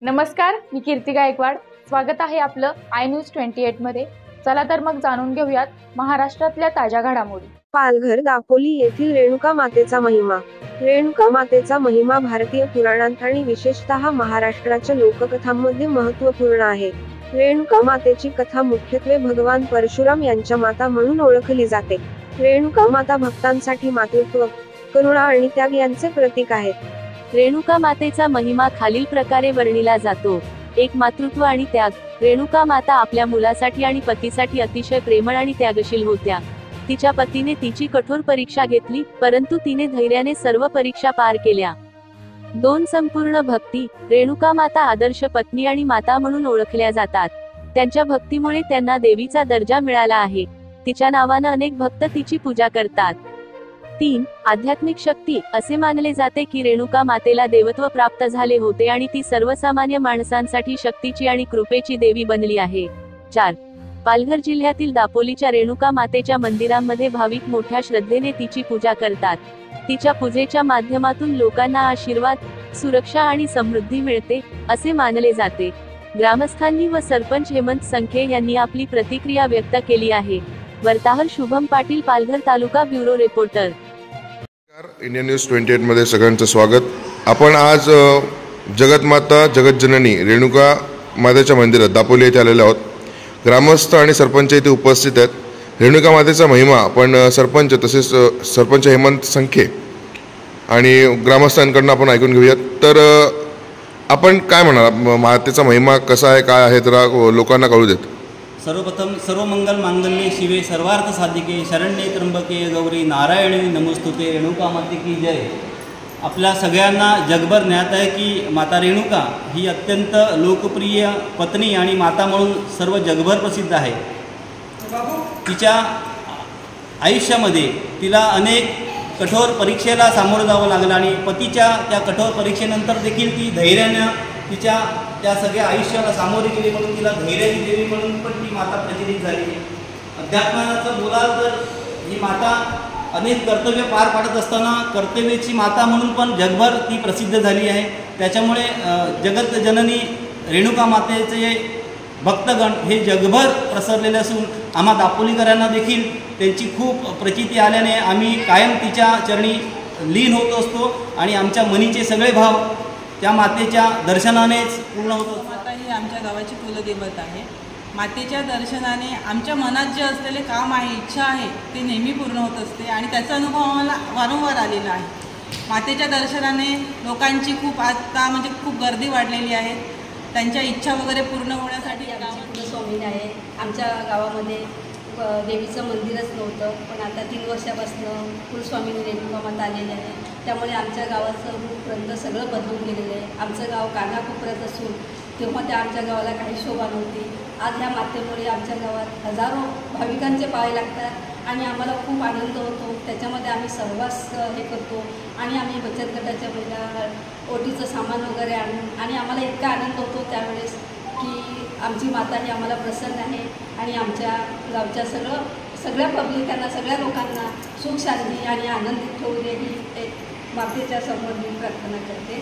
नमस्कार, मी कीर्ती गायकवाड। स्वागत आहे आपलं आय न्यूज 28 मध्ये। चला तर मग जाणून घेऊयात महाराष्ट्रातल्या ताज्या घडामोडी। पालघर दापोली येथील रेणुका मातेचा महिमा। रेणुका मातेचा महिमा भारतीय पुराणांत आणि विशेषतः महाराष्ट्राच्या लोककथांमध्ये महत्त्वपूर्ण आहे। रेणुका मातेची कथा मुख्यत्वे भगवान परशुराम यांच्या माता म्हणून ओळखली जाते। रेणुका माता भक्तांसाठी मातृत्व, करुणा आणि त्याग यांचे प्रतीक आहेत। रेणुका मातेचा महिमा खालील प्रकारे वर्णिला जातो। एक, मातृत्व आणि त्याग। रेणुका माता आपल्या मुलासाठी आणि पतीसाठी अतिशय प्रेमळ आणि त्यागशील होत्या। तिच्या पतीने तिची कठोर परीक्षा घेतली, परंतु तिने धैर्याने सर्व परीक्षा पार केल्या। 2, संपूर्ण भक्ती। रेणुका माता आदर्श पत्नी आणि माता म्हणून ओळखल्या जातात। त्यांच्या भक्तीमुळे त्यांना देवीचा दर्जा मिळाला आहे। तिच्या नावाने अनेक भक्त तिची पूजा करतात। 3, आध्यात्मिक शक्ती। असे मानले जाते की रेणुका मातेला देवत्व प्राप्त झाले होते आणि ती सर्वसामान्य माणसांसाठी शक्तीची आणि कृपेची देवी बनली आहे। 4, पालघर जिल्ह्यातील दापोलीच्या रेणुका मातेच्या मंदिरांमध्ये भाविक मोठ्या श्रद्धेने तिची पूजा करतात। तिच्या पूजेच्या माध्यमातून लोकांना आशीर्वाद, सुरक्षा आणि समृद्धी मिळते, असे मानले जाते। ग्रामस्थांनी व सरपंच हेमंत संखे यांनी आपली प्रतिक्रिया व्यक्त केली आहे। वार्ताहर शुभम पाटील, पालघर तालुका ब्युरो रिपोर्टर। इंडियन न्यूज 28 मध्ये सगळ्यांचं स्वागत। आपण आज जगतमाता जगतजननी रेणुका मातेच्या मंदिरात दापोली येथे आलेलो आहोत। ग्रामस्थ आणि सरपंच इथे उपस्थित आहेत। रेणुका मातेचा महिमा आपण सरपंच तसेच सरपंच हेमंत संखे आणि ग्रामस्थांकडून आपण ऐकून घेऊयात। तर आपण काय म्हणाल, मातेचा महिमा कसा आहे, काय आहे, जरा लोकांना कळू देत। सर्वप्रथम सर्वमंगल मांगल्ये शिवे सर्वार्थ साधिके शरण्ये त्र्यंबके गौरी नारायणी नमोस्तुते। रेणुका माते की जय। आपल्या सगळ्यांना जगभर ज्ञात आहे की माता रेणुका ही अत्यंत लोकप्रिय पत्नी आणि माता म्हणून सर्व जगभर प्रसिद्ध आहे। तिच्या आयुष्यामध्ये तिला अनेक कठोर परीक्षेला सामोरं जावं लागलं आणि पतीच्या त्या कठोर परीक्षेनंतर देखील ती धैर्यानं तिच्या त्या सगळ्या आयुष्याला सामोरे गेली, म्हणून तिला धैर्याची देवी म्हणून पण ती माता प्रचलित झाली। अध्यात्माचं बोलाल तर ही माता अनेक कर्तव्य पार पाडत असताना कर्तव्याची माता म्हणून पण जगभर ती प्रसिद्ध झाली आहे। त्याच्यामुळे जगत जननी रेणुका मातेचे भक्तगण हे जगभर प्रसरलेले असून आम्हा दापोलीकरांना देखील त्यांची खूप प्रचिती आल्याने आम्ही कायम तिच्या चरणी लीन होत असतो आणि आमच्या मनीचे सगळे भाव त्या मातेच्या दर्शनानेच पूर्ण होतो। माता ही आमच्या गावाची कुलदेवत आहे। मातेच्या दर्शनाने आमच्या मनात जे असलेले काम आहे, इच्छा आहे, ते नेहमी पूर्ण होत असते आणि त्याचा अनुभव आम्हाला वारंवार आलेला आहे। मातेच्या दर्शनाने लोकांची खूप आता म्हणजे खूप गर्दी वाढलेली आहे। त्यांच्या इच्छा वगैरे पूर्ण होण्यासाठी गावात स्वामी आहे। आमच्या गावामध्ये देवीचं मंदिरच नव्हतं, पण आता 3 वर्षापासून कुलस्वामीनी रेणुका माता आलेली आहे। त्यामुळे आमच्या गावाचं रूपरंग सगळं बदलून गेलेलं आहे। आमचं गाव कानाकोपऱ्यात असून तेव्हा त्या आमच्या गावाला काही शोभा नव्हती। आज ह्या मातेमुळे आमच्या गावात हजारो भाविकांचे पाय लागतात आणि आम्हाला खूप आनंद होतो। त्याच्यामध्ये आम्ही सहवास हे करतो आणि आम्ही बचत गटाच्या महिला ओटीचं सामान वगैरे आणून आणि आम्हाला इतका आनंद होतो त्यावेळेस की आमची माता ही आम्हाला प्रसन्न आहे आणि आमच्या गावच्या सगळ्या पब्लिकांना, सगळ्या लोकांना सुख शांती आणि आनंदित ठेवू दे ही एक मातेच्या समोर मी प्रार्थना करते।